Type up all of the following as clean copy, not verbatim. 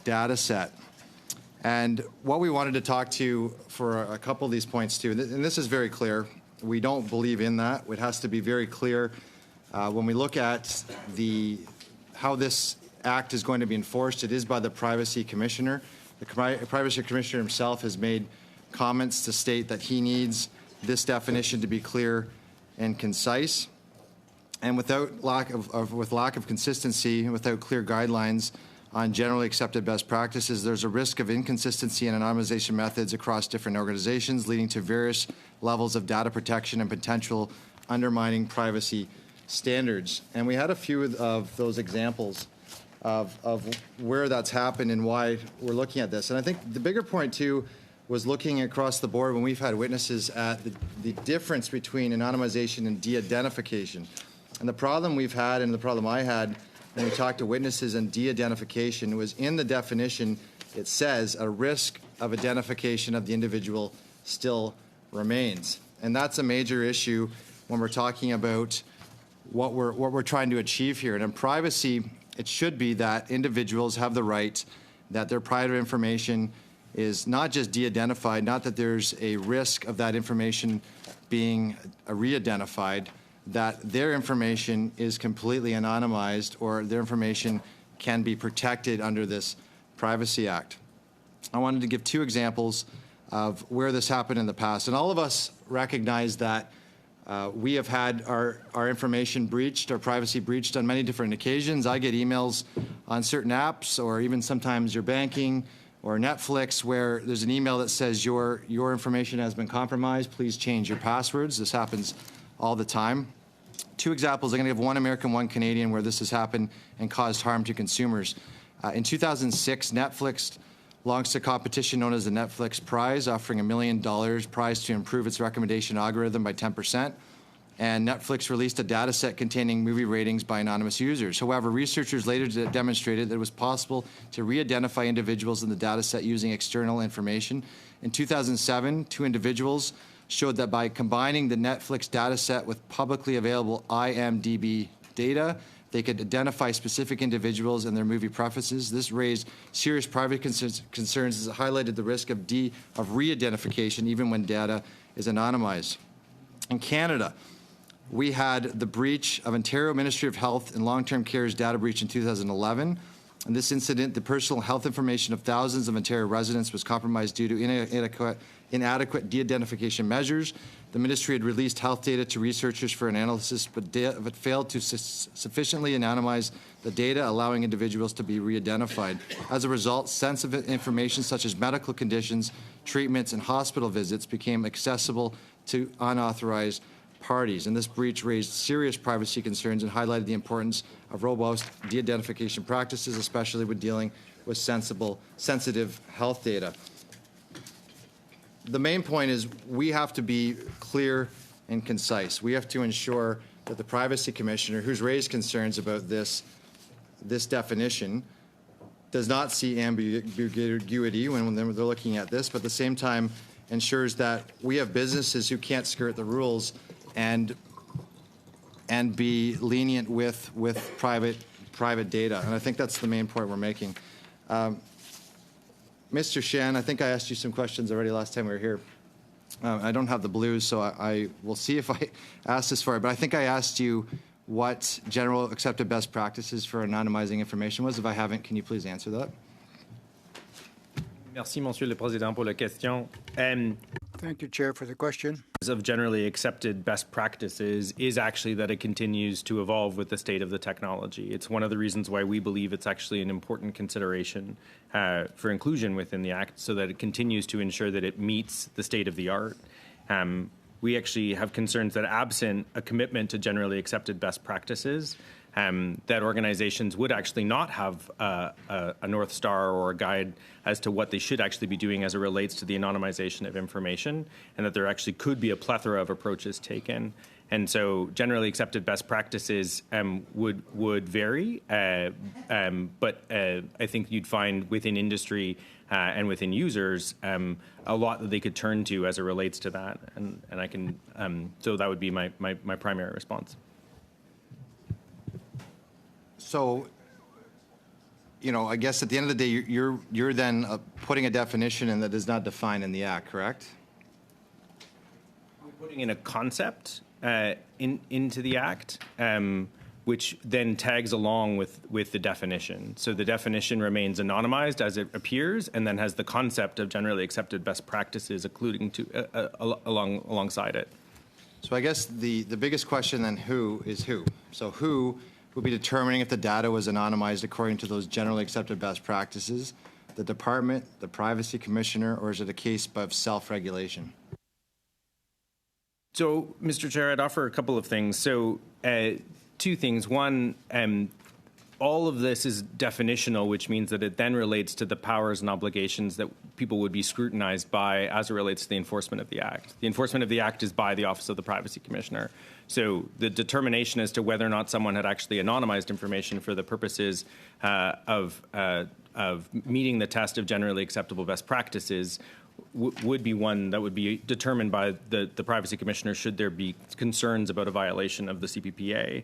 data set. And what we wanted to talk to for a couple of these points too, and this is very clear, we don't believe in that. It has to be very clear when we look at how this act is going to be enforced. It is by the Privacy Commissioner. The Privacy Commissioner himself has made comments to state that he needs this definition to be clear and concise. And with lack of consistency, without clear guidelines on generally accepted best practices, there's a risk of inconsistency in anonymization methods across different organizations, leading to various levels of data protection and potential undermining privacy standards. And we had a few of those examples of where that's happened and why we're looking at this. And I think the bigger point, too, was looking across the board when we've had witnesses at the difference between anonymization and de-identification. And the problem we've had, and the problem I had when we talked to witnesses and de-identification, was in the definition it says a risk of identification of the individual still remains. And that's a major issue when we're talking about what we're trying to achieve here. And in privacy, it should be that individuals have the right that their private information is not just de-identified, not that there's a risk of that information being re-identified, that their information is completely anonymized or their information can be protected under this Privacy Act. I wanted to give two examples of where this happened in the past. And all of us recognize that we have had our information breached, our privacy breached on many different occasions. I get emails on certain apps, or even sometimes your banking or Netflix, where there's an email that says your information has been compromised. Please change your passwords. This happens all the time. Two examples. I'm going to give one American, one Canadian, where this has happened and caused harm to consumers. In 2006, Netflix launched a competition known as the Netflix Prize, offering $1 million prize to improve its recommendation algorithm by 10%. And Netflix released a data set containing movie ratings by anonymous users. However, researchers later demonstrated that it was possible to re-identify individuals in the data set using external information. In 2007, two individuals showed that by combining the Netflix data set with publicly available IMDb data, they could identify specific individuals and their movie preferences. This raised serious private concerns as it highlighted the risk of re-identification even when data is anonymized. In Canada, we had the breach of Ontario Ministry of Health and Long-Term Care's data breach in 2011. In this incident, the personal health information of thousands of Ontario residents was compromised due to inadequate de-identification measures. The ministry had released health data to researchers for analysis, but failed to sufficiently anonymize the data, allowing individuals to be re-identified. As a result, sensitive information such as medical conditions, treatments, and hospital visits became accessible to unauthorized parties. And this breach raised serious privacy concerns and highlighted the importance of robust de-identification practices, especially when dealing with sensitive health data. The main point is we have to be clear and concise. We have to ensure that the Privacy Commissioner, who's raised concerns about this definition, does not see ambiguity when they're looking at this, but at the same time ensures that we have businesses who can't skirt the rules and be lenient with private data. And I think that's the main point we're making. Mr. Shan, I think I asked you some questions already last time we were here. I don't have the blues, so I will see if I asked this for you, but I think I asked you what general accepted best practices for anonymizing information was. If I haven't, can you please answer that? Merci, Monsieur le Président, pour la question. Thank you, Chair, for the question. Of generally accepted best practices is actually that it continues to evolve with the state of the technology. It's one of the reasons why we believe it's actually an important consideration for inclusion within the Act, so that it continues to ensure that it meets the state of the art. We actually have concerns that absent a commitment to generally accepted best practices, that organizations would actually not have a North Star or a guide as to what they should actually be doing as it relates to the anonymization of information, and that there actually could be a plethora of approaches taken. And so generally accepted best practices would vary, but I think you'd find within industry and within users a lot that they could turn to as it relates to that. And I can, so that would be my primary response. So you know, I guess at the end of the day, you're then putting a definition in that is not defined in the Act, correct? We're putting in a concept into the Act, which then tags along with the definition. So the definition remains anonymized as it appears, and then has the concept of generally accepted best practices, including alongside it. So I guess the biggest question then, who is who? So who will be determining if the data was anonymized according to those generally accepted best practices? The department, the privacy commissioner, or is it a case of self-regulation? So, Mr. Chair, I'd offer a couple of things. So, two things. One, all of this is definitional, which means that it then relates to the powers and obligations that people would be scrutinized by as it relates to the enforcement of the Act. The enforcement of the Act is by the Office of the Privacy Commissioner. So the determination as to whether or not someone had actually anonymized information for the purposes of meeting the test of generally acceptable best practices would be one that would be determined by the Privacy Commissioner should there be concerns about a violation of the CPPA.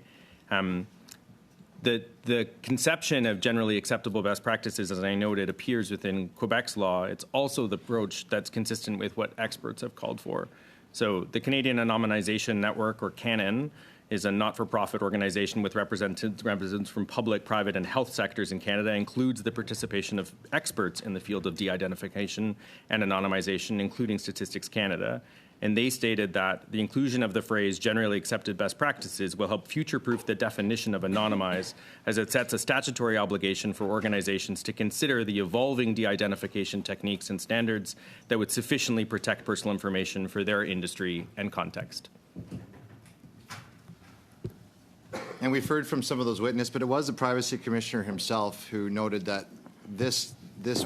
The conception of generally acceptable best practices, as I noted, appears within Quebec's law. It's also the approach that's consistent with what experts have called for. So the Canadian Anonymization Network, or CANON, is a not-for-profit organization with representatives from public, private, and health sectors in Canada, includes the participation of experts in the field of de-identification and anonymization, including Statistics Canada. And they stated that the inclusion of the phrase generally accepted best practices will help future-proof the definition of anonymize, as it sets a statutory obligation for organizations to consider the evolving de-identification techniques and standards that would sufficiently protect personal information for their industry and context. And we've heard from some of those witnesses, but it was the Privacy Commissioner himself who noted that this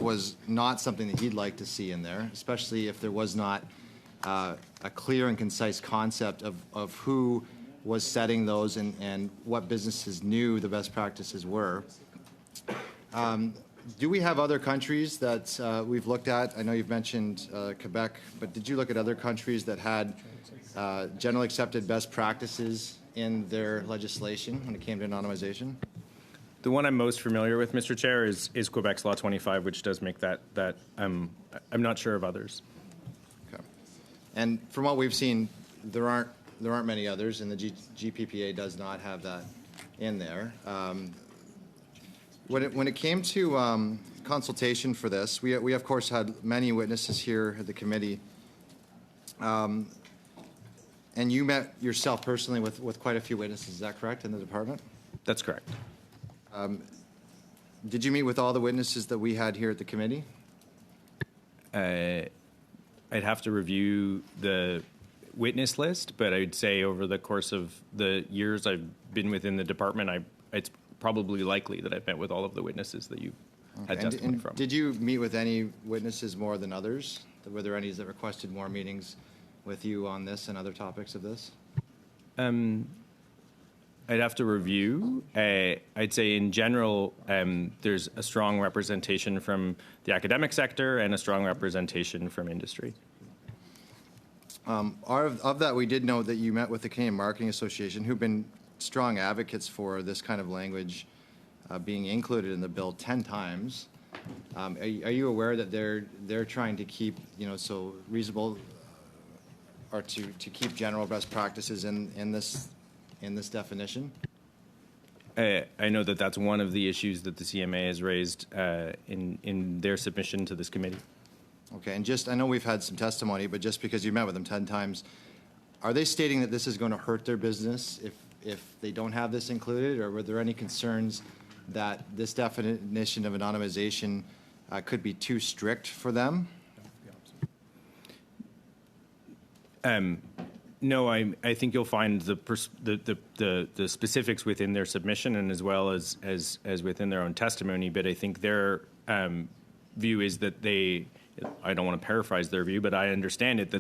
was not something that he'd like to see in there, especially if there was not a clear and concise concept of who was setting those and what businesses knew the best practices were. Do we have other countries that we've looked at? I know you've mentioned Quebec, but did you look at other countries that had generally accepted best practices in their legislation when it came to anonymization? The one I'm most familiar with, Mr. Chair, is Quebec's Law 25, which does make that I'm not sure of others. Okay. And from what we've seen, there aren't many others, and the GPPA does not have that in there. When it came to consultation for this, we of course had many witnesses here at the committee. And you met yourself personally with quite a few witnesses, is that correct, in the department? That's correct. Did you meet with all the witnesses that we had here at the committee? I'd have to review the witness list, but I'd say over the course of the years I've been within the department, it's probably likely that I've met with all of the witnesses that you had testimony from. Did you meet with any witnesses more than others? Were there any that requested more meetings with you on this and other topics of this? I'd have to review. I'd say in general, there's a strong representation from the academic sector and a strong representation from industry. Of that, we did know that you met with the Canadian Marketing Association, who've been strong advocates for this kind of language being included in the bill 10 times. Are you aware that they're trying to keep, so reasonable, or to keep general best practices in this definition? I know that that's one of the issues that the CMA has raised in their submission to this committee. Okay, and I know we've had some testimony, but just because you met with them 10 times, are they stating that this is going to hurt their business if they don't have this included, or were there any concerns that this definition of anonymization could be too strict for them? No, I think you'll find the specifics within their submission and as well as within their own testimony. But I think their view is that I don't want to paraphrase their view, but I understand it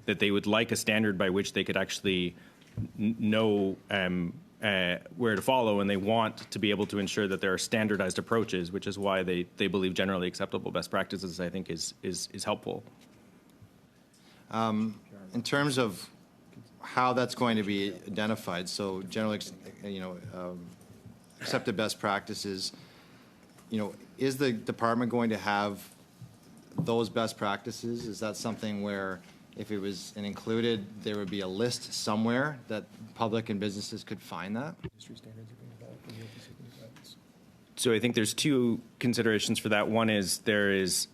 that they would like a standard by which they could actually know where to follow, and they want to be able to ensure that there are standardized approaches, which is why they believe generally acceptable best practices, I think, is helpful. In terms of how that's going to be identified, so generally, accepted best practices, is the department going to have those best practices? Is that something where if it was included, there would be a list somewhere that public and businesses could find that? So I think there's two considerations for that. One is there is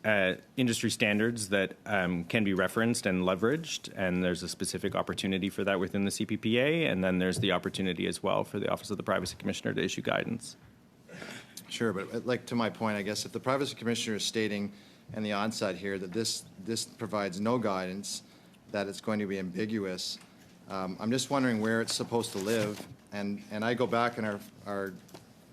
industry standards that can be referenced and leveraged, and there's a specific opportunity for that within the CPPA, and then there's the opportunity as well for the Office of the Privacy Commissioner to issue guidance. Sure, but like to my point, I guess if the Privacy Commissioner is stating in the onset here that this provides no guidance, that it's going to be ambiguous, I'm just wondering where it's supposed to live, and I go back and our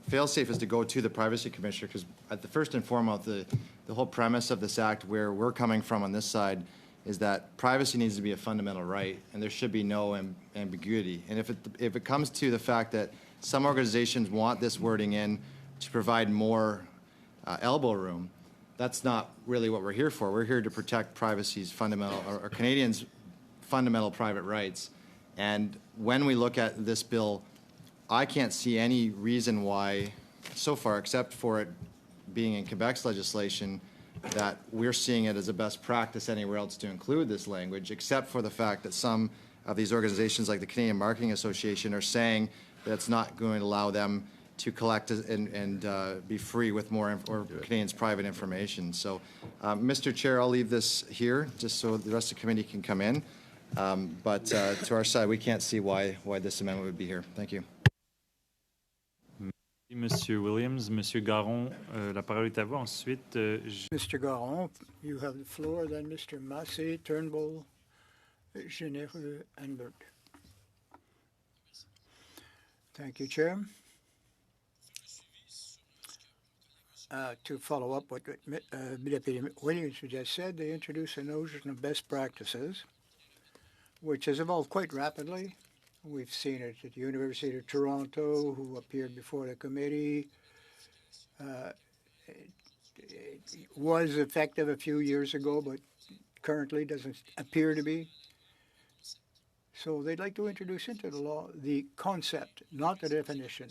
fail-safe is to go to the Privacy Commissioner, because at the first and foremost, the whole premise of this act, where we're coming from on this side, is that privacy needs to be a fundamental right, and there should be no ambiguity. And if it comes to the fact that some organizations want this wording in to provide more elbow room, that's not really what we're here for. We're here to protect privacy's fundamental, or Canadians' fundamental private rights. And when we look at this bill, I can't see any reason why, so far, except for it being in Quebec's legislation, that we're seeing it as a best practice anywhere else to include this language, except for the fact that some of these organizations, like the Canadian Marketing Association, are saying that it's not going to allow them to collect and be free with more Canadians' private information. So, Mr. Chair, I'll leave this here just so the rest of the committee can come in. But to our side, we can't see why this amendment would be here. Thank you. Monsieur Williams, Monsieur Garon, la parole est à vous. Ensuite, Mr. Garon, you have the floor, then Mr. Massé, Turnbull, Généreux, and Burke. Thank you, Chair. To follow up what Deputy Williams just said, they introduced a notion of best practices, which has evolved quite rapidly. We've seen it at the University of Toronto, who appeared before the committee. It was effective a few years ago, but currently doesn't appear to be. So they'd like to introduce into the law the concept, not the definition.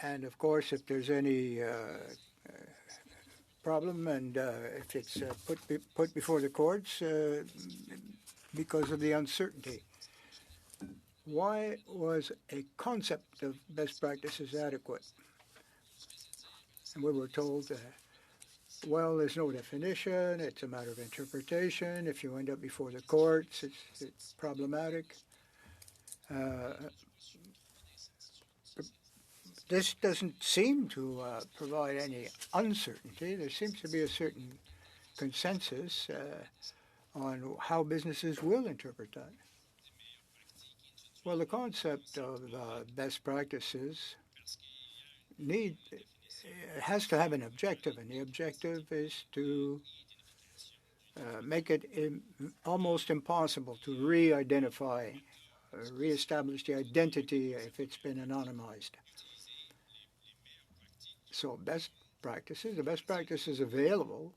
And of course, if there's any problem and if it's put before the courts because of the uncertainty. Why was a concept of best practices adequate? And we were told, well, there's no definition, it's a matter of interpretation. If you end up before the courts, it's problematic. This doesn't seem to provide any uncertainty. There seems to be a certain consensus on how businesses will interpret that. Well, the concept of best practices has to have an objective, and the objective is to make it almost impossible to re-identify, re-establish the identity if it's been anonymized. So the best practices available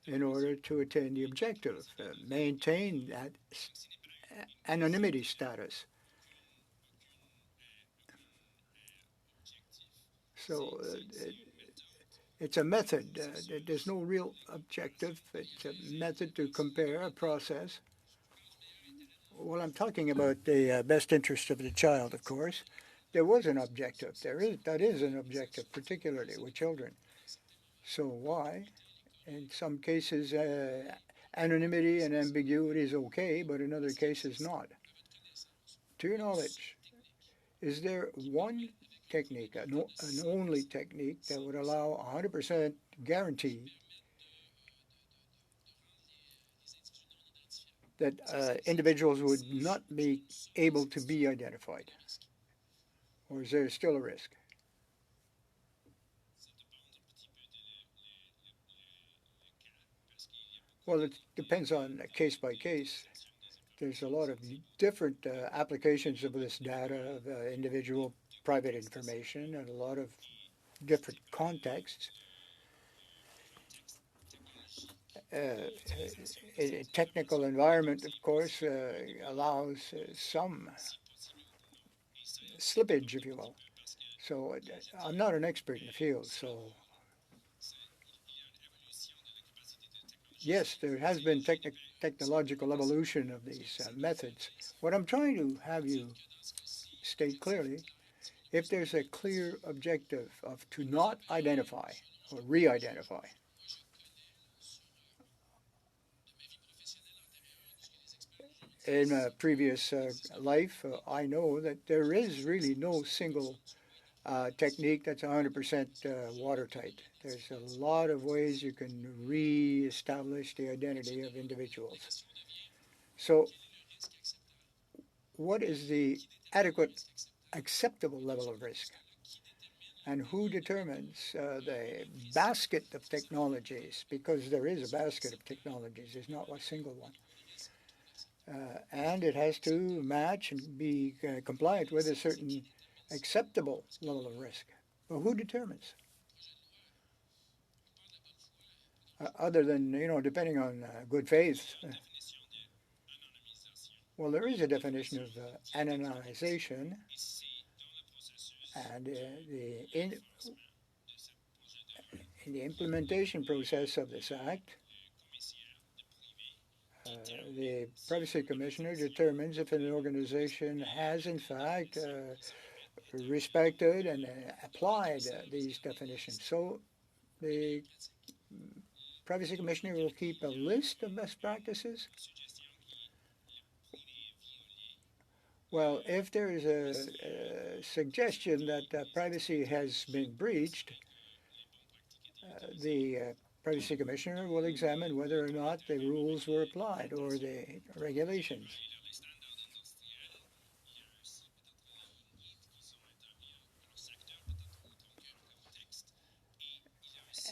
in order to attain the objective, maintain that anonymity status. So it's a method. There's no real objective. It's a method to compare a process. Well, I'm talking about the best interest of the child, of course. There was an objective. That is an objective, particularly with children. So why? In some cases, anonymity and ambiguity is okay, but in other cases not. To your knowledge, is there one technique, an only technique that would allow 100% guarantee that individuals would not be able to be identified? Or is there still a risk? Well, it depends on case by case. There's a lot of different applications of this data, of individual private information, and a lot of different contexts. A technical environment, of course, allows some slippage, if you will. So I'm not an expert in the field, so yes, there has been technological evolution of these methods. What I'm trying to have you state clearly, if there's a clear objective of to not identify or re-identify, in a previous life, I know that there is really no single technique that's 100% watertight. There's a lot of ways you can re-establish the identity of individuals. So what is the adequate acceptable level of risk? And who determines the basket of technologies? Because there is a basket of technologies, there's not a single one. And it has to match and be compliant with a certain acceptable level of risk. But who determines? Other than, depending on good faith. Well, there is a definition of anonymization, and in the implementation process of this act, the Privacy Commissioner determines if an organization has in fact respected and applied these definitions. So the Privacy Commissioner will keep a list of best practices. Well, if there is a suggestion that privacy has been breached, the Privacy Commissioner will examine whether or not the rules were applied or the regulations.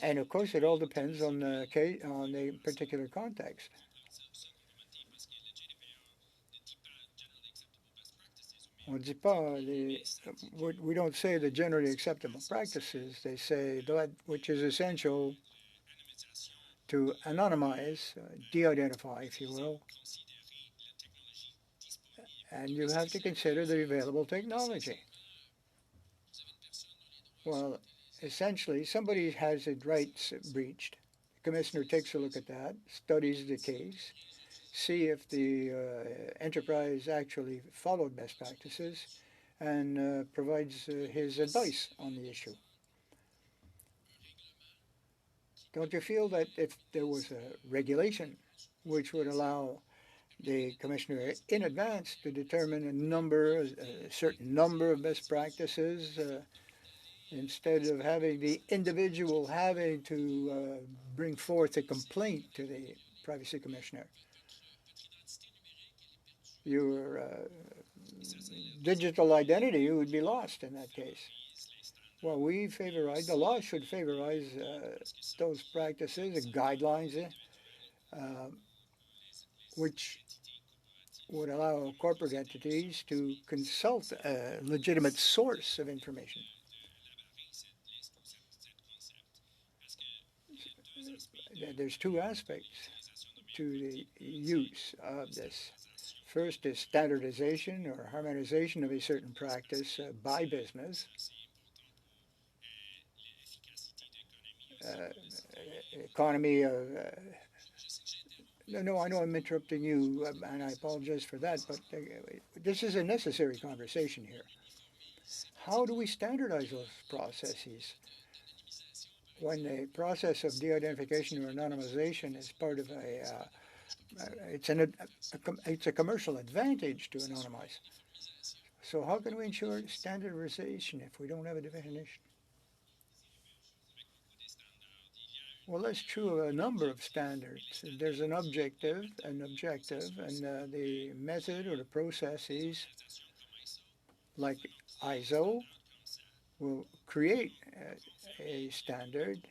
And of course, it all depends on the particular context. We don't say the generally acceptable practices. They say that which is essential to anonymize, de-identify, if you will. And you have to consider the available technology. Well, essentially, somebody has its rights breached. The commissioner takes a look at that, studies the case, see if the enterprise actually followed best practices, and provides his advice on the issue. Don't you feel that if there was a regulation which would allow the commissioner in advance to determine a certain number of best practices, instead of having the individual having to bring forth a complaint to the Privacy Commissioner? Your digital identity would be lost in that case. Well, the law should favorize those practices, the guidelines, which would allow corporate entities to consult a legitimate source of information. There's two aspects to the use of this. First is standardization or harmonization of a certain practice by business. Economy of no, I know I'm interrupting you, and I apologize for that, but this is a necessary conversation here. How do we standardize those processes when the process of de-identification or anonymization is part of it's a commercial advantage to anonymize? So how can we ensure standardization if we don't have a definition? Well, that's true of a number of standards. There's an objective, and the method or the processes, like ISO, will create a standard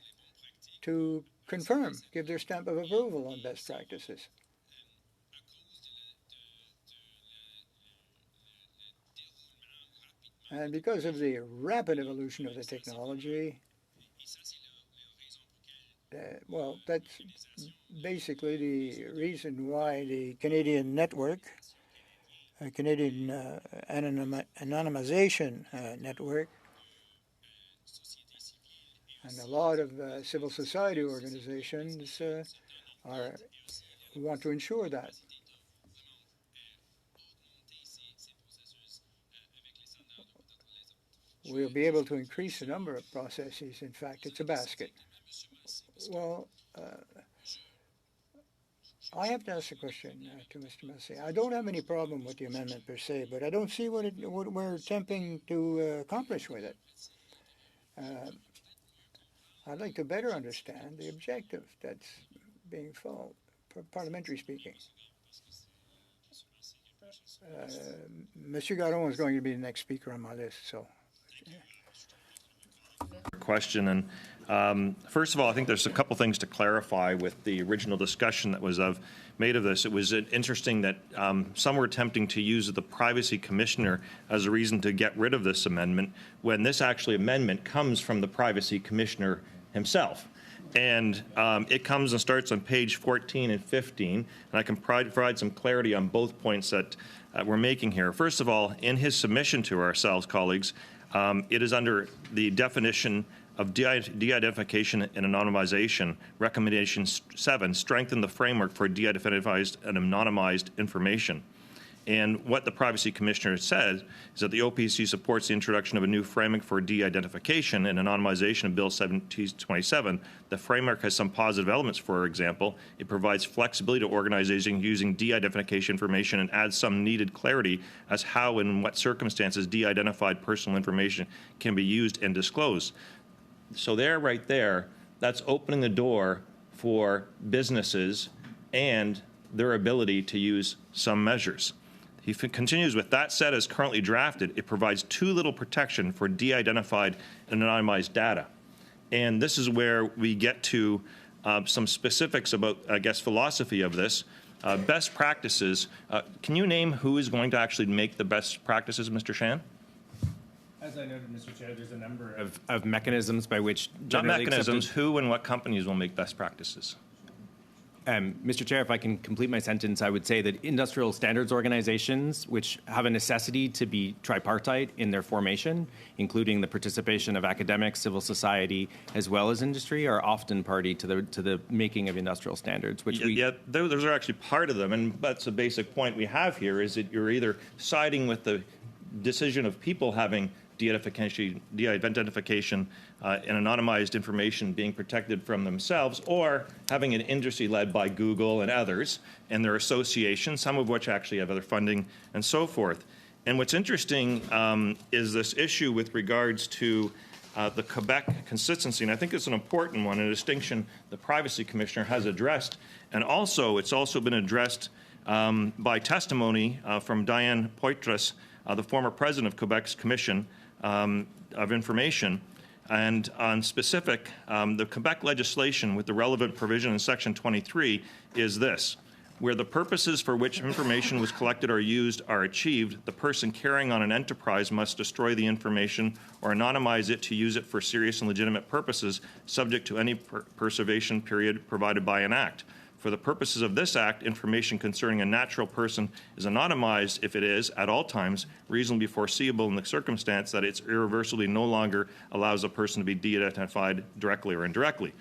to confirm, give their stamp of approval on best practices. And because of the rapid evolution of the technology, well, that's basically the reason why the Canadian network, Canadian anonymization network, And a lot of civil society organizations want to ensure that. We'll be able to increase the number of processes. In fact, it's a basket. Well, I have to ask a question to Mr. Massey. I don't have any problem with the amendment per se, but I don't see what we're attempting to accomplish with it. I'd like to better understand the objective that's being followed, parliamentary speaking. Monsieur Garon is going to be the next speaker on my list, so. Question, and first of all, I think there's a couple things to clarify with the original discussion that was made of this. It was interesting that some were attempting to use the privacy commissioner as a reason to get rid of this amendment, when this actually amendment comes from the privacy commissioner himself. And it comes and starts on page 14 and 15, and I can provide some clarity on both points that we're making here. First of all, in his submission to ourselves, colleagues, it is under the definition of de-identification and anonymization, recommendation 7, strengthen the framework for de-identified and anonymized information. And what the Privacy Commissioner said is that the OPC supports the introduction of a new framework for de-identification and anonymization of Bill 1727. The framework has some positive elements. For example, it provides flexibility to organizations using de-identification information and adds some needed clarity as how and in what circumstances de-identified personal information can be used and disclosed. So right there, that's opening the door for businesses and their ability to use some measures. He continues with, that said, as currently drafted, it provides too little protection for de-identified and anonymized data. And this is where we get to some specifics about, I guess, philosophy of this. Best practices. Can you name who is going to actually make the best practices, Mr. Shan? As I noted, Mr. Chair, there's a number of mechanisms by which Not mechanisms, who and what companies will make best practices? Mr. Chair, if I can complete my sentence, I would say that industrial standards organizations, which have a necessity to be tripartite in their formation, including the participation of academics, civil society, as well as industry, are often party to the making of industrial standards. Which those are actually part of them, and that's a basic point we have here, is that you're either siding with the decision of people having de-identification and anonymized information being protected from themselves, or having an industry led by Google and others and their associations, some of which actually have other funding and so forth. And what's interesting is this issue with regards to the Quebec consistency, and I think it's an important one, a distinction the Privacy Commissioner has addressed, and also it's also been addressed by testimony from Diane Poitras, the former president of Quebec's Commission of Information. And on specific, the Quebec legislation with the relevant provision in Section 23 is this: where the purposes for which information was collected or used are achieved, the person carrying on an enterprise must destroy the information or anonymize it to use it for serious and legitimate purposes, subject to any preservation period provided by an act. For the purposes of this Act, information concerning a natural person is anonymized if it is, at all times, reasonably foreseeable in the circumstance that it's irreversibly no longer allows a person to be de-identified directly or indirectly.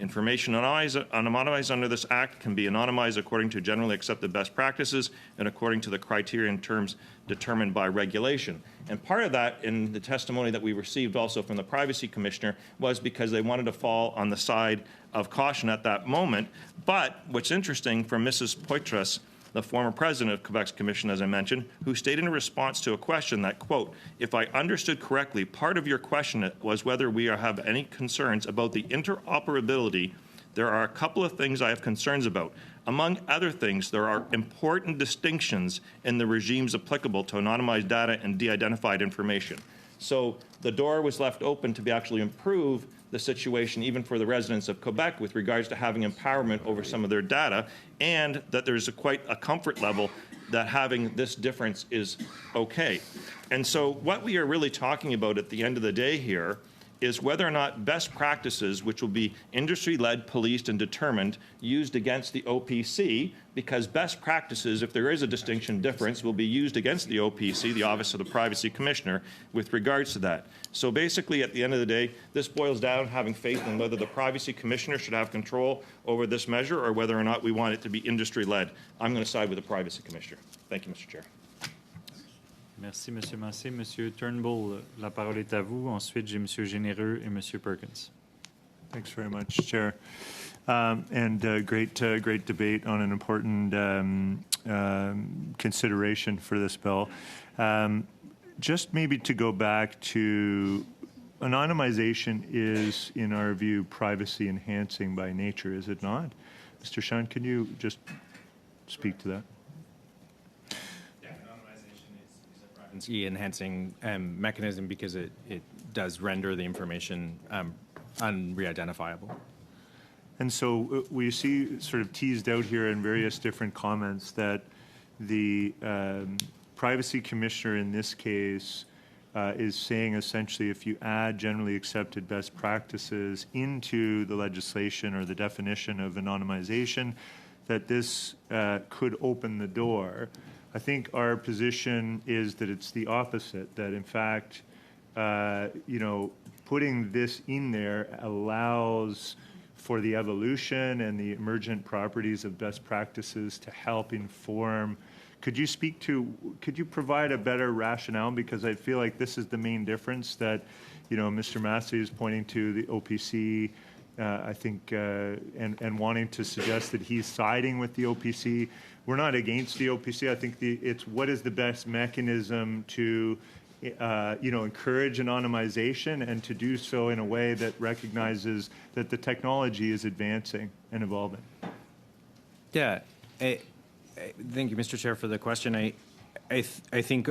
Information anonymized under this Act can be anonymized according to generally accepted best practices and according to the criteria and terms determined by regulation. And part of that, in the testimony that we received also from the Privacy Commissioner, was because they wanted to fall on the side of caution at that moment. But what's interesting from Mrs. Poitras, the former president of Quebec's Commission, as I mentioned, who stated in response to a question that, quote, if I understood correctly, part of your question was whether we have any concerns about the interoperability. There are a couple of things I have concerns about. Among other things, there are important distinctions in the regimes applicable to anonymized data and de-identified information. So the door was left open to be actually improve the situation even for the residents of Quebec with regards to having empowerment over some of their data, and that there's quite a comfort level that having this difference is okay. And so what we are really talking about at the end of the day here is whether or not best practices, which will be industry-led, policed, and determined, used against the OPC, because best practices, if there is a distinction difference, will be used against the OPC, the Office of the Privacy Commissioner, with regards to that. So basically, at the end of the day, this boils down having faith in whether the Privacy Commissioner should have control over this measure or whether or not we want it to be industry-led. I'm going to side with the Privacy Commissioner. Thank you, Mr. Chair. Merci, M. Massé. M. Turnbull, la parole est à vous. Ensuite, j'ai M. Généreux et M. Perkins. Thanks very much, Chair. Great debate on an important consideration for this bill. Just maybe to go back to anonymization is, in our view, privacy enhancing by nature, is it not? Mr. Sean, can you just speak to that? Enhancing mechanism because it does render the information unreidentifiable. And so we see sort of teased out here in various different comments that the Privacy Commissioner in this case is saying essentially if you add generally accepted best practices into the legislation or the definition of anonymization, that this could open the door. I think our position is that it's the opposite, that in fact, putting this in there allows for the evolution and the emergent properties of best practices to help inform. Could you provide a better rationale? Because I feel like this is the main difference that, Mr. Massey is pointing to the OPC, I think, and wanting to suggest that he's siding with the OPC. We're not against the OPC. I think it's what is the best mechanism to, encourage anonymization and to do so in a way that recognizes that the technology is advancing and evolving. Yeah, thank you, Mr. Chair, for the question. I think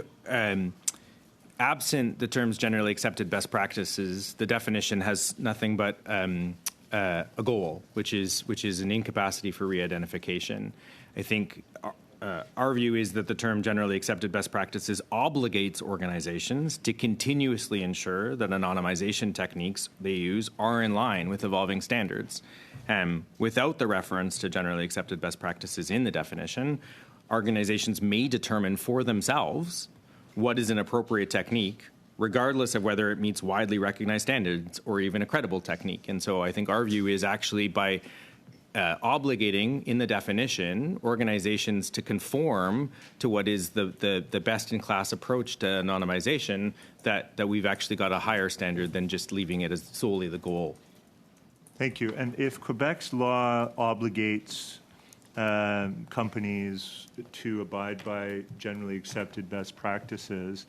absent the terms generally accepted best practices, the definition has nothing but a goal, which is an incapacity for re-identification. I think our view is that the term generally accepted best practices obligates organizations to continuously ensure that anonymization techniques they use are in line with evolving standards. Without the reference to generally accepted best practices in the definition, organizations may determine for themselves what is an appropriate technique, regardless of whether it meets widely recognized standards or even a credible technique. And so I think our view is actually by obligating in the definition organizations to conform to what is the best-in-class approach to anonymization, that we've actually got a higher standard than just leaving it as solely the goal. Thank you. And if Quebec's law obligates companies to abide by generally accepted best practices,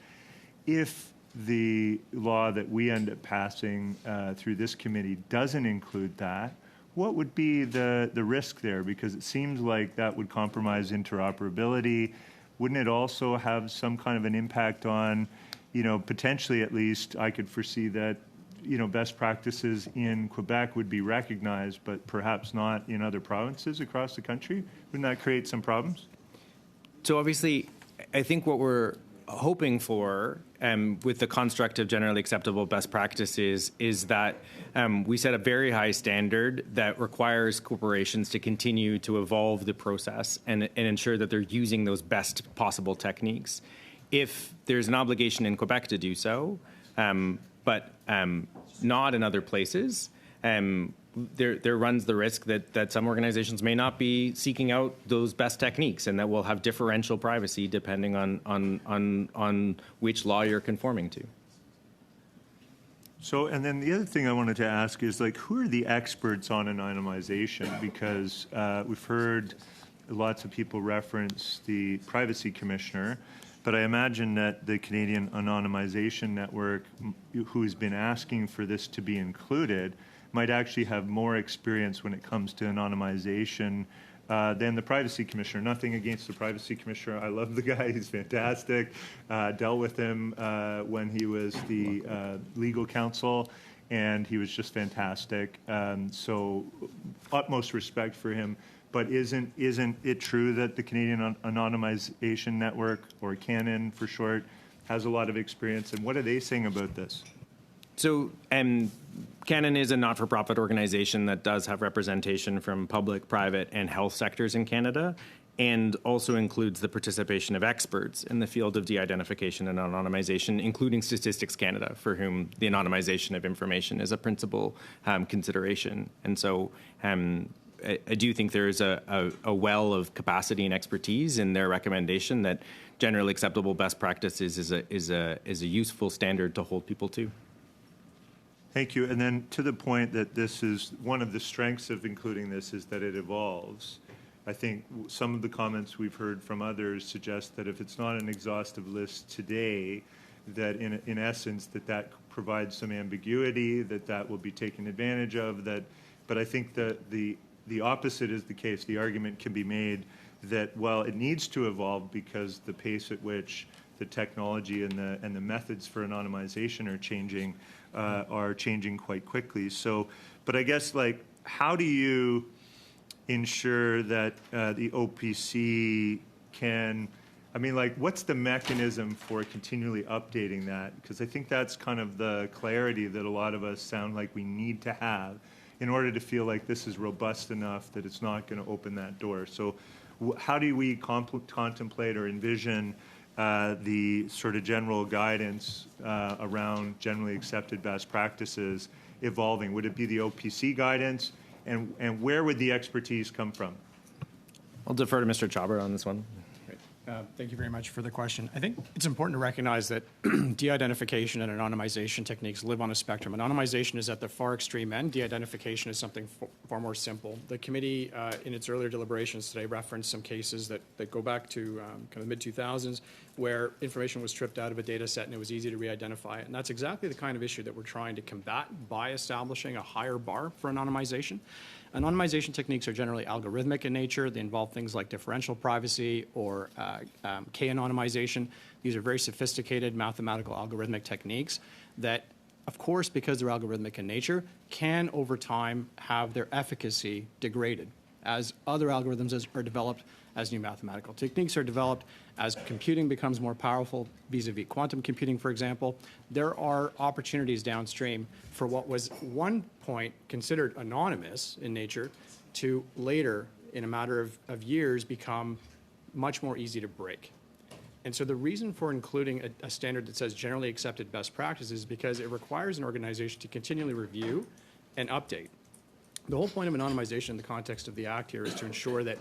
if the law that we end up passing through this committee doesn't include that, what would be the risk there? Because it seems like that would compromise interoperability. Wouldn't it also have some kind of an impact on, potentially at least, I could foresee that, best practices in Quebec would be recognized, but perhaps not in other provinces across the country? Wouldn't that create some problems? So obviously, I think what we're hoping for with the construct of generally acceptable best practices is that we set a very high standard that requires corporations to continue to evolve the process and ensure that they're using those best possible techniques. If there's an obligation in Quebec to do so, but not in other places, there runs the risk that some organizations may not be seeking out those best techniques, and that will have differential privacy depending on which law you're conforming to. So, and then the other thing I wanted to ask is, who are the experts on anonymization? Because we've heard lots of people reference the Privacy Commissioner, but I imagine that the Canadian Anonymization Network, who's been asking for this to be included, might actually have more experience when it comes to anonymization than the Privacy Commissioner. Nothing against the Privacy Commissioner. I love the guy. He's fantastic. Dealt with him when he was the legal counsel, and he was just fantastic. So utmost respect for him. But isn't it true that the Canadian Anonymization Network, or CANON for short, has a lot of experience? And what are they saying about this? So, Canon is a not-for-profit organization that does have representation from public, private, and health sectors in Canada, and also includes the participation of experts in the field of de-identification and anonymization, including Statistics Canada, for whom the anonymization of information is a principal consideration. And so I do think there is a well of capacity and expertise in their recommendation that generally acceptable best practices is a useful standard to hold people to. Thank you. And then to the point that this is one of the strengths of including this is that it evolves. I think some of the comments we've heard from others suggest that if it's not an exhaustive list today, that in essence that provides some ambiguity, that will be taken advantage of. But I think that the opposite is the case. The argument can be made that, well, it needs to evolve because the pace at which the technology and the methods for anonymization are changing quite quickly. So, but I guess, like, how do you ensure that the OPC can, I mean, like, what's the mechanism for continually updating that? Because I think that's kind of the clarity that a lot of us sound like we need to have in order to feel like this is robust enough that it's not going to open that door. So how do we contemplate or envision the sort of general guidance around generally accepted best practices evolving? Would it be the OPC guidance? And where would the expertise come from? I'll defer to Mr. Chhabra on this one. Thank you very much for the question. I think it's important to recognize that de-identification and anonymization techniques live on a spectrum. Anonymization is at the far extreme end. De-identification is something far more simple. The committee, in its earlier deliberations today, referenced some cases that go back to kind of the mid-2000s where information was stripped out of a data set and it was easy to re-identify it. And that's exactly the kind of issue that we're trying to combat by establishing a higher bar for anonymization. Anonymization techniques are generally algorithmic in nature. They involve things like differential privacy or k-anonymization. These are very sophisticated mathematical algorithmic techniques that, of course, because they're algorithmic in nature, can over time have their efficacy degraded as other algorithms are developed, as new mathematical techniques are developed, as computing becomes more powerful, vis-a-vis quantum computing, for example. There are opportunities downstream for what was one point considered anonymous in nature to later, in a matter of years, become much more easy to break. And so the reason for including a standard that says generally accepted best practices is because it requires an organization to continually review and update. The whole point of anonymization in the context of the Act here is to ensure that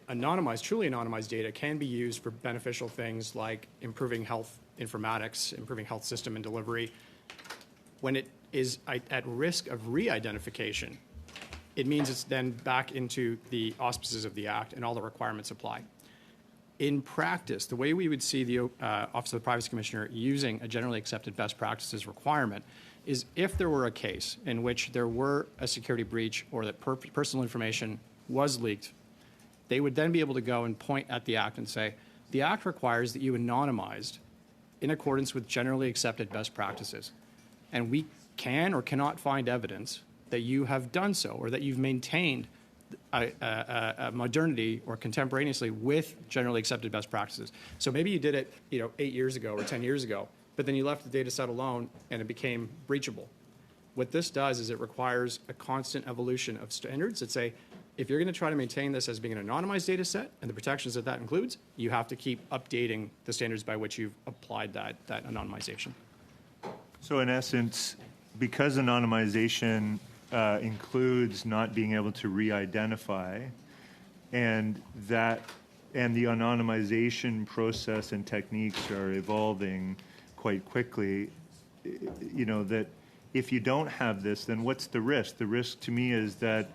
anonymized, truly anonymized data can be used for beneficial things like improving health informatics, improving health system and delivery. When it is at risk of re-identification, it means it's then back into the auspices of the Act and all the requirements apply. In practice, the way we would see the Office of the Privacy Commissioner using a generally accepted best practices requirement is if there were a case in which there were a security breach or that personal information was leaked, they would then be able to go and point at the Act and say, the Act requires that you anonymized in accordance with generally accepted best practices. And we can or cannot find evidence that you have done so or that you've maintained a modernity or contemporaneously with generally accepted best practices. So maybe you did it 8 years ago or 10 years ago, but then you left the data set alone and it became breachable. What this does is it requires a constant evolution of standards that say, if you're going to try to maintain this as being an anonymized data set and the protections that includes, you have to keep updating the standards by which you've applied that anonymization. So in essence, because anonymization includes not being able to re-identify, and the anonymization process and techniques are evolving quite quickly, that if you don't have this, then what's the risk? The risk to me is that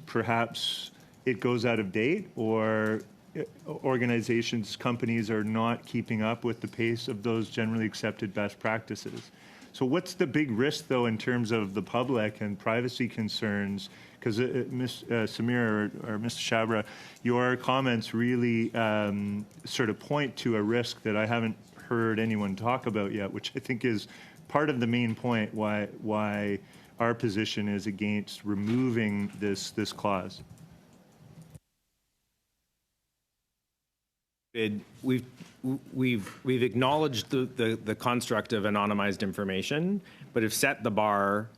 perhaps it goes out of date, or organizations, companies are not keeping up with the pace of those generally accepted best practices. So what's the big risk, though, in terms of the public and privacy concerns? Because Ms. Samir or Mr. Chhabra, your comments really sort of point to a risk that I haven't heard anyone talk about yet, which I think is part of the main point why our position is against removing this clause. We've acknowledged the construct of anonymized information, but have set the bar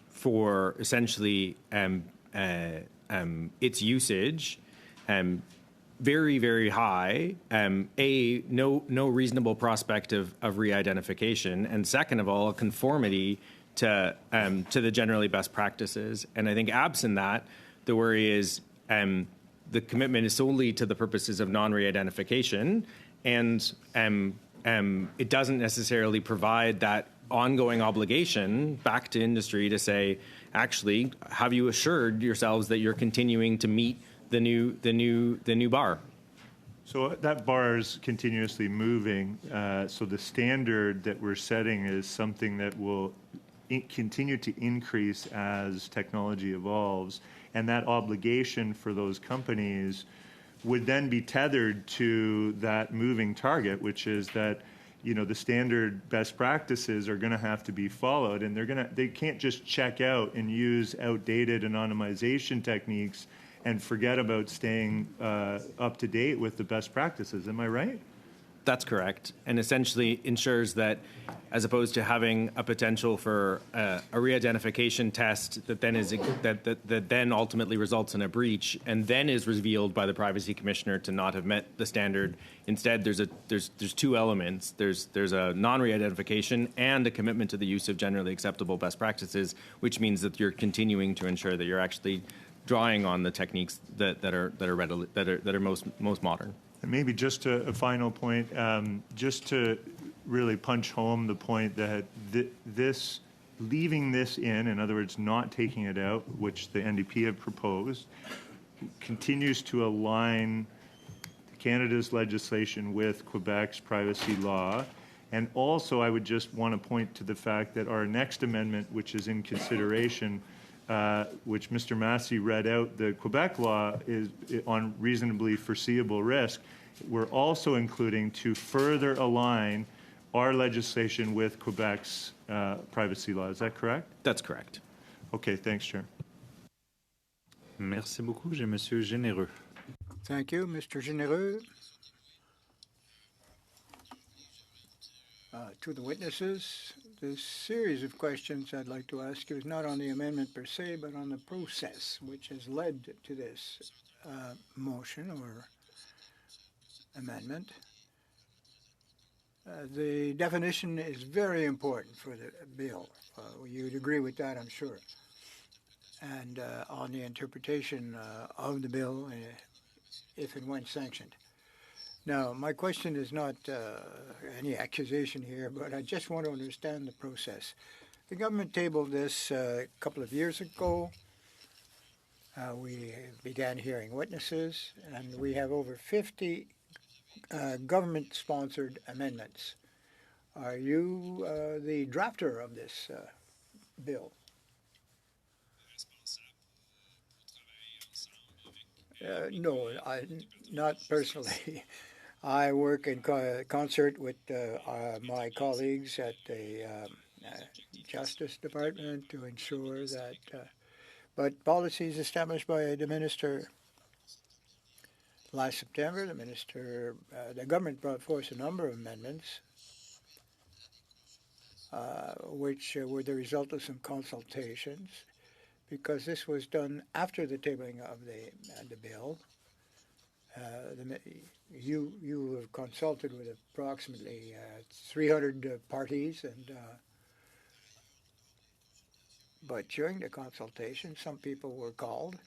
for essentially its usage very, very high. No reasonable prospect of re-identification, and second of all, a conformity to the generally best practices. And I think absent that, the worry is the commitment is solely to the purposes of non-re-identification, and it doesn't necessarily provide that ongoing obligation back to industry to say, actually, have you assured yourselves that you're continuing to meet the new bar? So that bar is continuously moving. So the standard that we're setting is something that will continue to increase as technology evolves. And that obligation for those companies would then be tethered to that moving target, which is that, the standard best practices are going to have to be followed, and they can't just check out and use outdated anonymization techniques and forget about staying up to date with the best practices. Am I right? That's correct, and essentially ensures that, as opposed to having a potential for a re-identification test that then that then ultimately results in a breach and then is revealed by the privacy commissioner to not have met the standard. Instead, there's two elements. There's a non-re-identification and a commitment to the use of generally acceptable best practices, which means that you're continuing to ensure that you're actually drawing on the techniques that are most modern. And maybe just a final point, just to really punch home the point that this, leaving this in other words, not taking it out, which the NDP have proposed, continues to align Canada's legislation with Quebec's privacy law. And also, I would just want to point to the fact that our next amendment, which is in consideration, which Mr. Massey read out, the Quebec law is on reasonably foreseeable risk. We're also including to further align our legislation with Quebec's privacy law. Is that correct? That's correct. Okay, thanks, Chair. Merci beaucoup. J'ai Monsieur Généreux. Thank you, Mr. Généreux. To the witnesses, the series of questions I'd like to ask you is not on the amendment per se, but on the process which has led to this motion or amendment. The definition is very important for the bill. You'd agree with that, I'm sure. And on the interpretation of the bill, if and when sanctioned. Now, my question is not any accusation here, but I just want to understand the process. The government tabled this a couple of years ago. We began hearing witnesses, and we have over 50 government-sponsored amendments. Are you the drafter of this bill? No, not personally. I work in concert with my colleagues at the Justice Department to ensure that, but policies established by the minister last September, the government brought forth a number of amendments which were the result of some consultations, because this was done after the tabling of the bill. You have consulted with approximately 300 parties, but during the consultation, some people were called.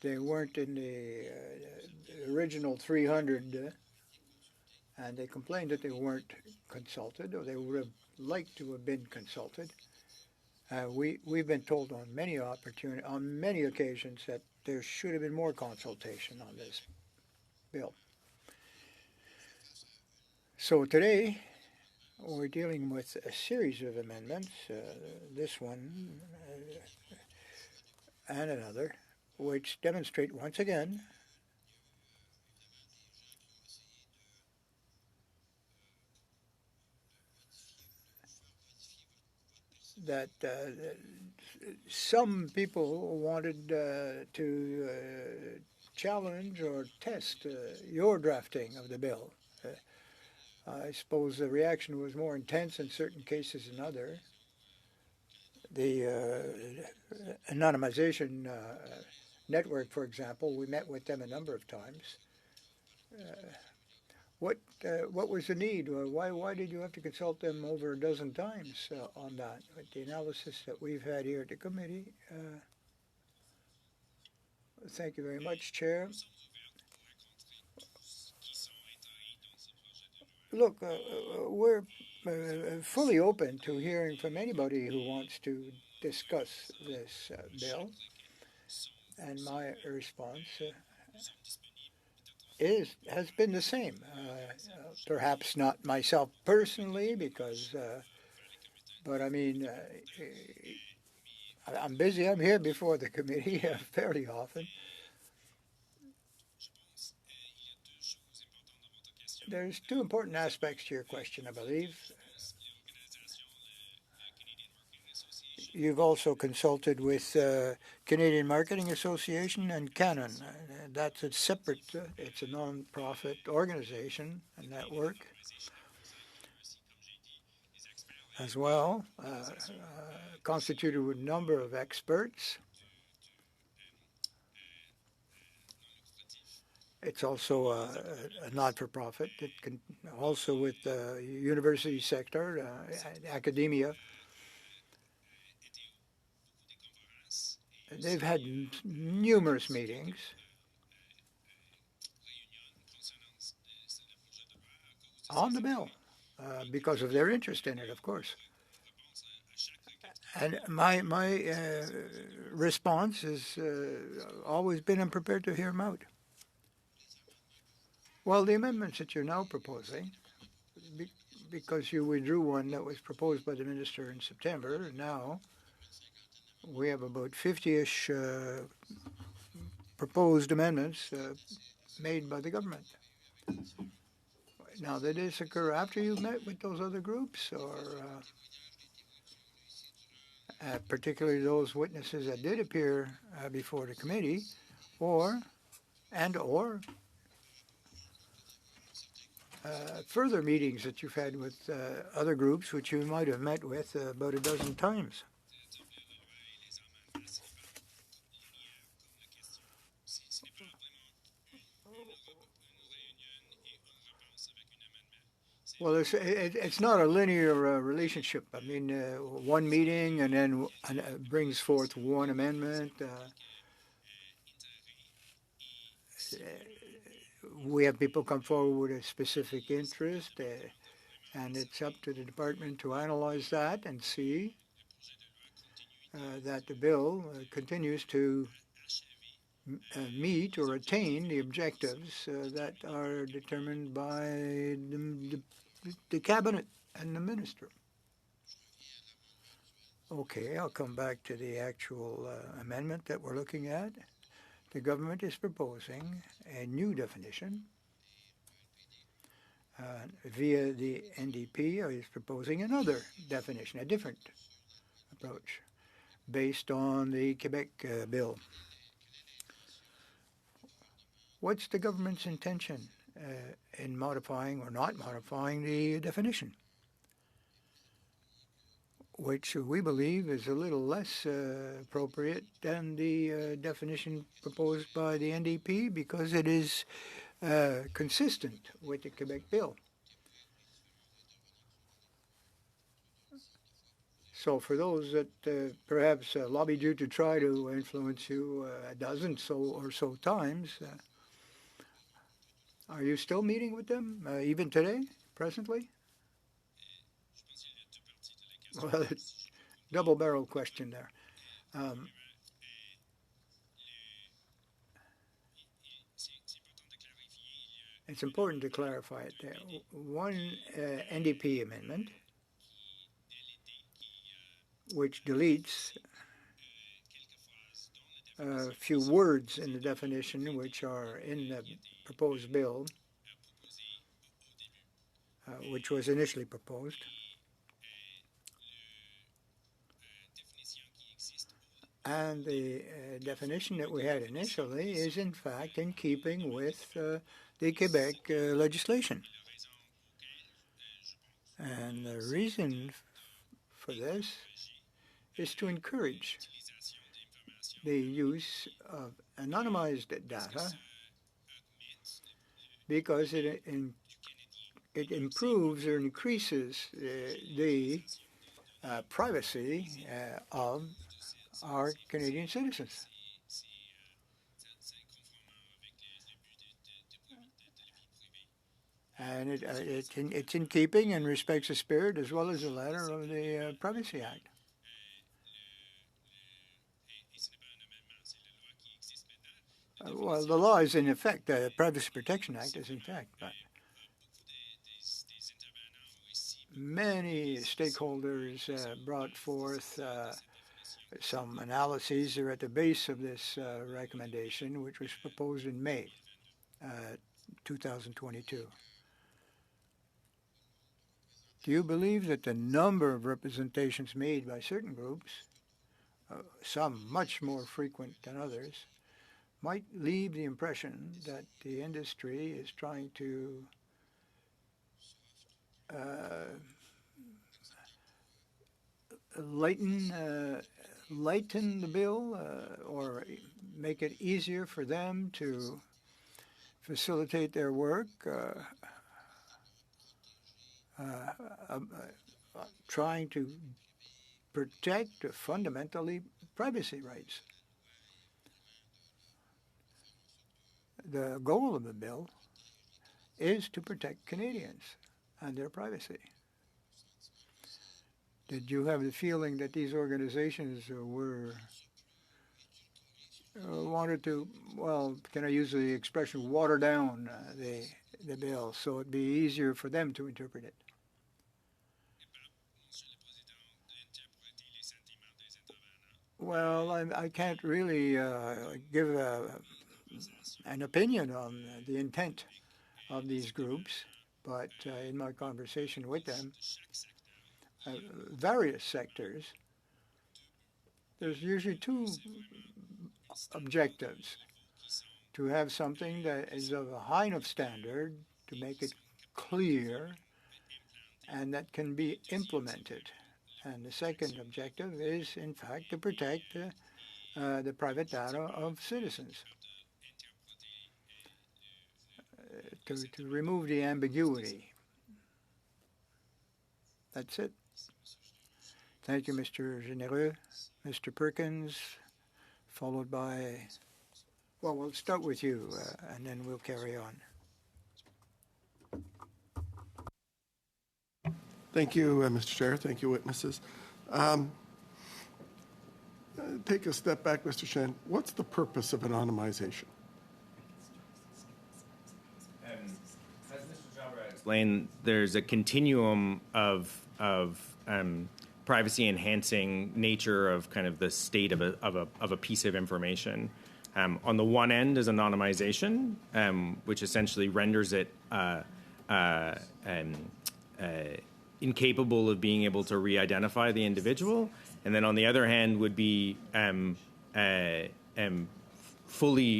They weren't in the original 300, and they complained that they weren't consulted, or they would have liked to have been consulted. We've been told on many occasions that there should have been more consultation on this bill. So today, we're dealing with a series of amendments, this one and another, which demonstrate once again that some people wanted to challenge or test your drafting of the bill. I suppose the reaction was more intense in certain cases than others. The anonymization network, for example, we met with them a number of times. What was the need? Why did you have to consult them over a dozen times on that? With the analysis that we've had here at the committee. Thank you very much, Chair. Look, we're fully open to hearing from anybody who wants to discuss this bill. And my response has been the same. Perhaps not myself personally, because, but I mean, I'm busy. I'm here before the committee fairly often. There's two important aspects to your question, I believe. You've also consulted with Canadian Marketing Association and Canon. That's a separate, it's a non-profit organization and network as well, constituted with a number of experts. It's also a not-for-profit. It can also with the university sector, academia. They've had numerous meetings. On the bill, because of their interest in it, of course. And my response has always been, I'm prepared to hear them out. Well, the amendments that you're now proposing, because you withdrew one that was proposed by the minister in September, now we have about 50-ish proposed amendments made by the government. Now, did this occur after you met with those other groups, or particularly those witnesses that did appear before the committee, or further meetings that you've had with other groups, which you might have met with about a dozen times? Well, it's not a linear relationship. I mean, one meeting and then brings forth one amendment. We have people come forward with a specific interest, and it's up to the department to analyze that and see that the bill continues to meet or attain the objectives that are determined by the cabinet and the minister. Okay, I'll come back to the actual amendment that we're looking at. The government is proposing a new definition via the NDP is proposing another definition, a different approach based on the Quebec bill. What's the government's intention in modifying or not modifying the definition, which we believe is a little less appropriate than the definition proposed by the NDP because it is consistent with the Quebec bill. So for those that perhaps lobbied you to try to influence you a dozen or so times, are you still meeting with them, even today, presently? Well, double-barrel question there. It's important to clarify it there. One NDP amendment, which deletes a few words in the definition which are in the proposed bill, which was initially proposed. And the definition that we had initially is in fact in keeping with the Quebec legislation. And the reason for this is to encourage the use of anonymized data because it improves or increases the privacy of our Canadian citizens. And it's in keeping and respects the spirit as well as the letter of the Privacy Act. Well, the law is in effect. The Privacy Protection Act is in effect. But many stakeholders brought forth some analyses are at the base of this recommendation, which was proposed in May 2022. Do you believe that the number of representations made by certain groups, some much more frequent than others, might leave the impression that the industry is trying to lighten the bill or make it easier for them to facilitate their work, trying to protect fundamentally privacy rights? The goal of the bill is to protect Canadians and their privacy. Did you have the feeling that these organizations wanted to, well, can I use the expression, water down the bill so it'd be easier for them to interpret it? Well, I can't really give an opinion on the intent of these groups, but in my conversation with them, various sectors, there's usually two objectives: to have something that is of a high enough standard to make it clear and that can be implemented. And the second objective is, in fact, to protect the private data of citizens, to remove the ambiguity. That's it. Thank you, Mr. Généreux. Mr. Perkins, followed by, well, we'll start with you, and then we'll carry on. Thank you, Mr. Chair. Thank you, witnesses. Take a step back, Mr. Shen. What's the purpose of anonymization? As Mr. Jabra explained, there's a continuum of privacy-enhancing nature of kind of the state of a piece of information. On the one end is anonymization, which essentially renders it incapable of being able to re-identify the individual, and then on the other hand would be fully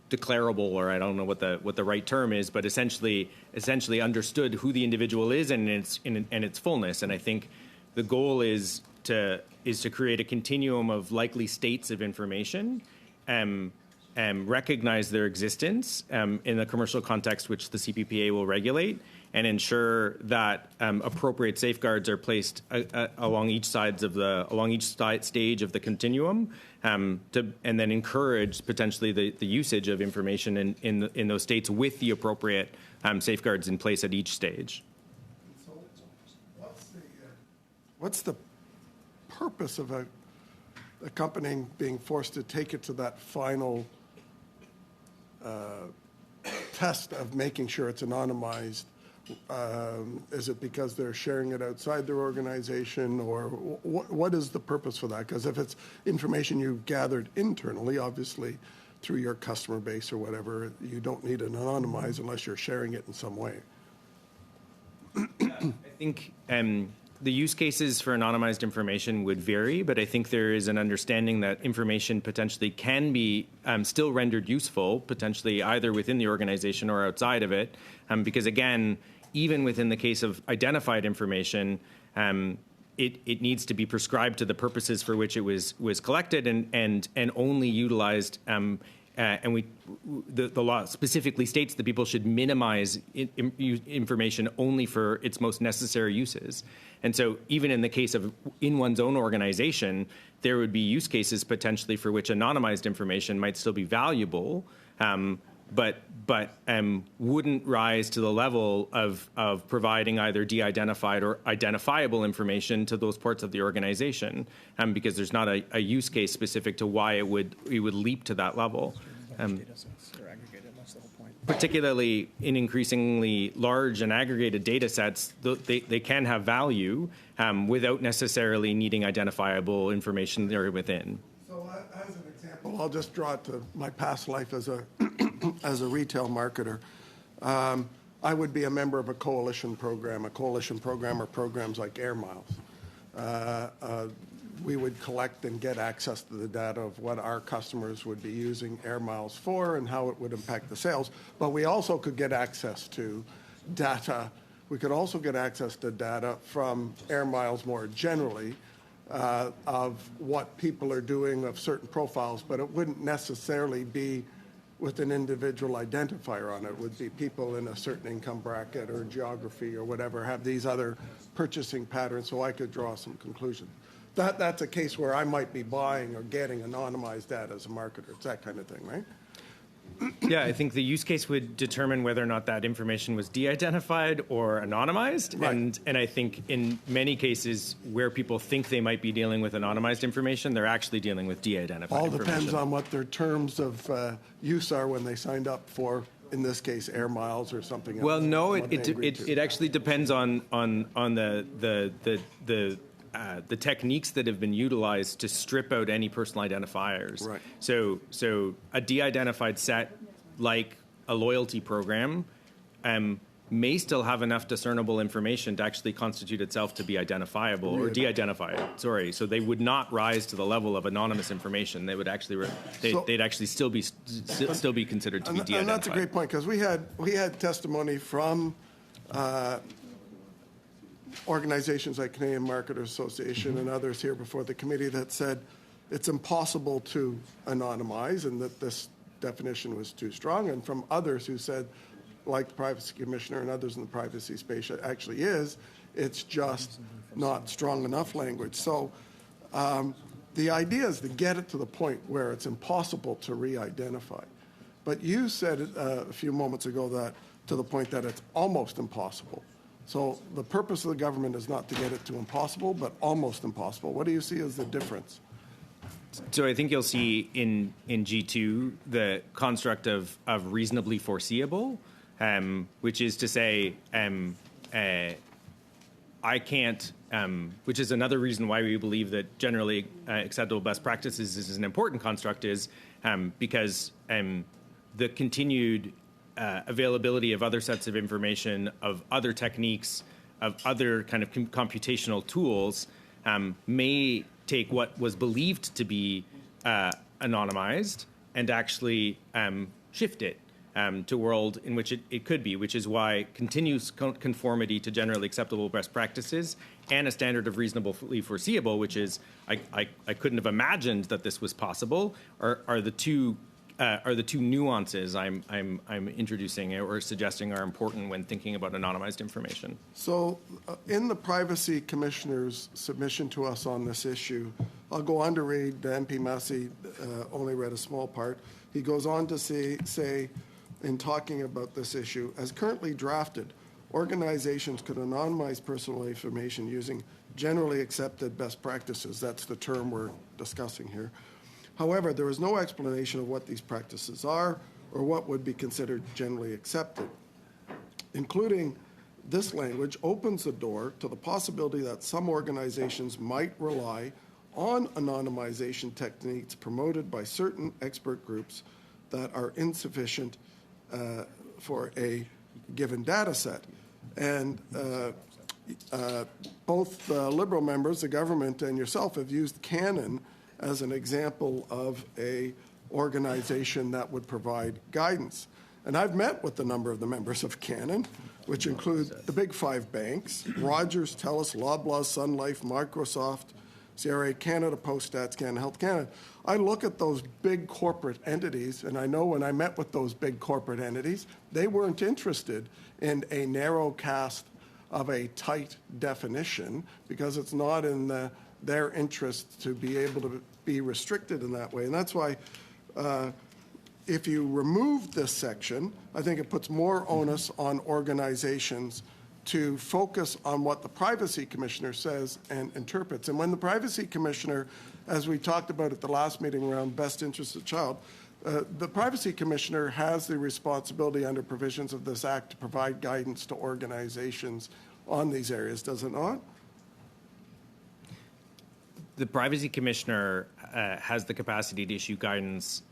declarable, or I don't know what the right term is, but essentially understood who the individual is and its fullness. And I think the goal is to create a continuum of likely states of information, recognize their existence in the commercial context which the CPPA will regulate, and ensure that appropriate safeguards are placed along each stage of the continuum, and then encourage potentially the usage of information in those states with the appropriate safeguards in place at each stage. So what's the purpose of a company being forced to take it to that final test of making sure it's anonymized? Is it because they're sharing it outside their organization, or what is the purpose for that? Because if it's information you've gathered internally, obviously through your customer base or whatever, you don't need it anonymized unless you're sharing it in some way. I think the use cases for anonymized information would vary, but I think there is an understanding that information potentially can be still rendered useful, potentially either within the organization or outside of it, because again, even within the case of identified information, it needs to be prescribed to the purposes for which it was collected and only utilized. And the law specifically states that people should minimize information only for its most necessary uses. And so even in the case of in one's own organization, there would be use cases potentially for which anonymized information might still be valuable, but wouldn't rise to the level of providing either de-identified or identifiable information to those parts of the organization, because there's not a use case specific to why it would leap to that level. Particularly in increasingly large and aggregated data sets, they can have value without necessarily needing identifiable information there within. So as an example, I'll just draw it to my past life as a as a retail marketer. I would be a member of a coalition program. A coalition program are programs like Air Miles. We would collect and get access to the data of what our customers would be using Air Miles for and how it would impact the sales. But we also could get access to data. We could also get access to data from Air Miles more generally of what people are doing of certain profiles, but it wouldn't necessarily be with an individual identifier on it. It would be people in a certain income bracket or geography or whatever have these other purchasing patterns, so I could draw some conclusions. That's a case where I might be buying or getting anonymized data as a marketer. It's that kind of thing, right? Yeah, I think the use case would determine whether or not that information was de-identified or anonymized. Right. And I think in many cases where people think they might be dealing with anonymized information, they're actually dealing with de-identified information. All depends on what their terms of use are when they signed up for, in this case, Air Miles or something else. Well, no, it actually depends on the techniques that have been utilized to strip out any personal identifiers. Right. So a de-identified set, like a loyalty program, may still have enough discernible information to actually constitute itself to be identifiable or de-identified. Sorry, so they would not rise to the level of anonymous information. They would actually they'd actually still be considered to be de-identified. And that's a great point, because we had testimony from organizations like Canadian Marketers Association and others here before the committee that said it's impossible to anonymize and that this definition was too strong, and from others who said, like the Privacy Commissioner and others in the privacy space, it actually is, it's just not strong enough language. So the idea is to get it to the point where it's impossible to re-identify. But you said a few moments ago that to the point that it's almost impossible. So the purpose of the government is not to get it to impossible, but almost impossible. What do you see as the difference? So I think you'll see in G2 the construct of reasonably foreseeable, which is to say I can't, which is another reason why we believe that generally acceptable best practices is an important construct, is because the continued availability of other sets of information, of other techniques, of other kind of computational tools may take what was believed to be anonymized and actually shift it to a world in which it could be, which is why continuous conformity to generally acceptable best practices and a standard of reasonably foreseeable, which is I couldn't have imagined that this was possible, are the two nuances I'm introducing or suggesting are important when thinking about anonymized information. So in the Privacy Commissioner's submission to us on this issue, I'll go on to read, MP Massey only read a small part. He goes on to say, in talking about this issue, as currently drafted, organizations could anonymize personal information using generally accepted best practices. That's the term we're discussing here. However, there is no explanation of what these practices are or what would be considered generally accepted. Including this language opens the door to the possibility that some organizations might rely on anonymization techniques promoted by certain expert groups that are insufficient for a given data set. And both the Liberal members, the government, and yourself have used Canon as an example of a organization that would provide guidance. And I've met with a number of the members of Canon, which include the big five banks, Rogers, TELUS, Loblaw, Sun Life, Microsoft, CRA Canada, Post Stats Canada, Health Canada. I look at those big corporate entities, and I know when I met with those big corporate entities, they weren't interested in a narrow cast of a tight definition because it's not in their interest to be able to be restricted in that way. And that's why if you remove this section, I think it puts more onus on organizations to focus on what the Privacy Commissioner says and interprets. And when the Privacy Commissioner, as we talked about at the last meeting around best interests of the child, the Privacy Commissioner has the responsibility under provisions of this Act to provide guidance to organizations on these areas, does it not? The Privacy Commissioner has the capacity to issue guidance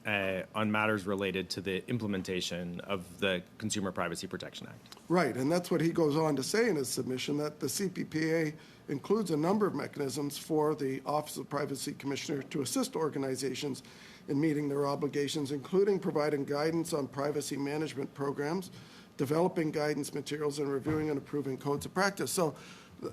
on matters related to the implementation of the Consumer Privacy Protection Act. Right, and that's what he goes on to say in his submission, that the CPPA includes a number of mechanisms for the Office of Privacy Commissioner to assist organizations in meeting their obligations, including providing guidance on privacy management programs, developing guidance materials, and reviewing and approving codes of practice. So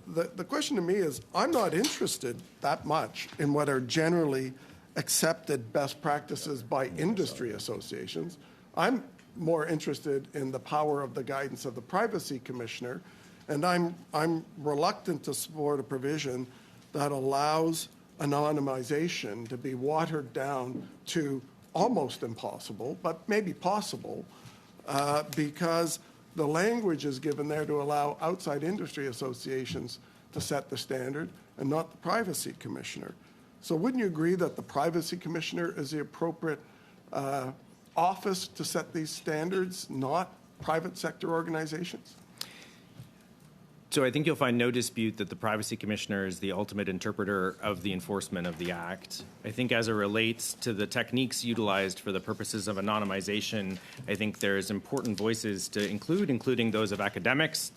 the question to me is, I'm not interested that much in what are generally accepted best practices by industry associations. I'm more interested in the power of the guidance of the Privacy Commissioner, and I'm reluctant to support a provision that allows anonymization to be watered down to almost impossible, but maybe possible, because the language is given there to allow outside industry associations to set the standard and not the Privacy Commissioner. So wouldn't you agree that the Privacy Commissioner is the appropriate office to set these standards, not private sector organizations? So I think you'll find no dispute that the Privacy Commissioner is the ultimate interpreter of the enforcement of the Act. I think as it relates to the techniques utilized for the purposes of anonymization, I think there's important voices to include, including those of academics,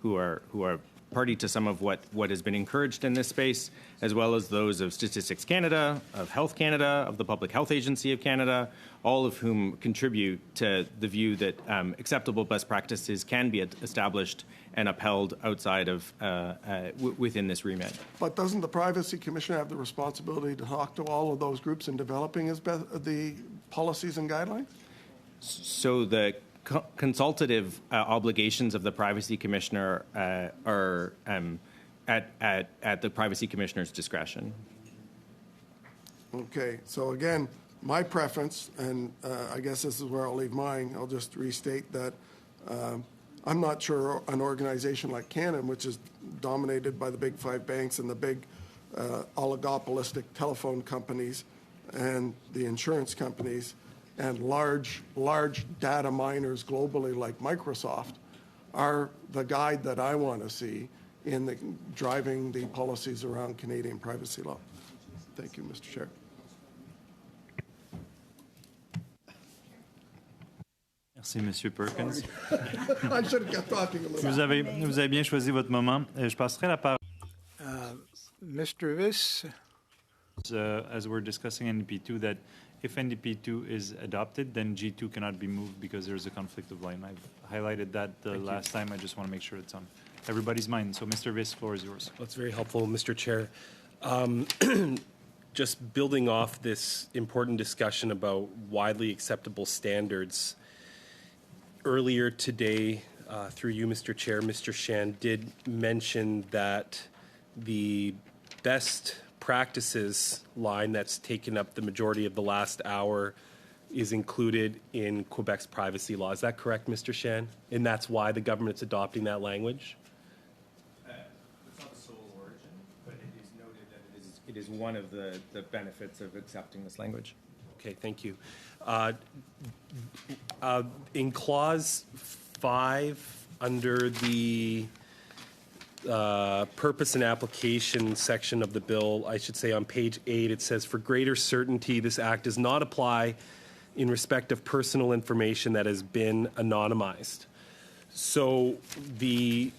who are party to some of what has been encouraged in this space, as well as those of Statistics Canada, of Health Canada, of the Public Health Agency of Canada, all of whom contribute to the view that acceptable best practices can be established and upheld outside of within this remit. But doesn't the Privacy Commissioner have the responsibility to talk to all of those groups in developing the policies and guidelines? So the consultative obligations of the Privacy Commissioner are at the Privacy Commissioner's discretion. Okay, so again, my preference, and I guess this is where I'll leave mine, I'll just restate that I'm not sure an organization like Canon, which is dominated by the big five banks and the big oligopolistic telephone companies and the insurance companies and large data miners globally like Microsoft, are the guide that I want to see in driving the policies around Canadian privacy law. Thank you, Mr. Chair. Merci, Monsieur Perkins. I should have kept talking a little. Vous avez bien choisi votre moment. Je passerai la parole. Mr. Viss? As we're discussing NDP2, that if NDP2 is adopted, then G2 cannot be moved because there's a conflict of line. I've highlighted that last time. I just want to make sure it's on everybody's mind. So, Mr. Viss, floor is yours. That's very helpful, Mr. Chair. Just building off this important discussion about widely acceptable standards, earlier today, through you, Mr. Chair, Mr. Shan did mention that the best practices line that's taken up the majority of the last hour is included in Quebec's privacy law. Is that correct, Mr. Shan? And that's why the government's adopting that language? It's not the sole origin, but it is noted that it is one of the benefits of accepting this language. Okay, thank you. In Clause 5, under the purpose and application section of the bill, I should say on page 8, it says, for greater certainty, this act does not apply in respect of personal information that has been anonymized. So the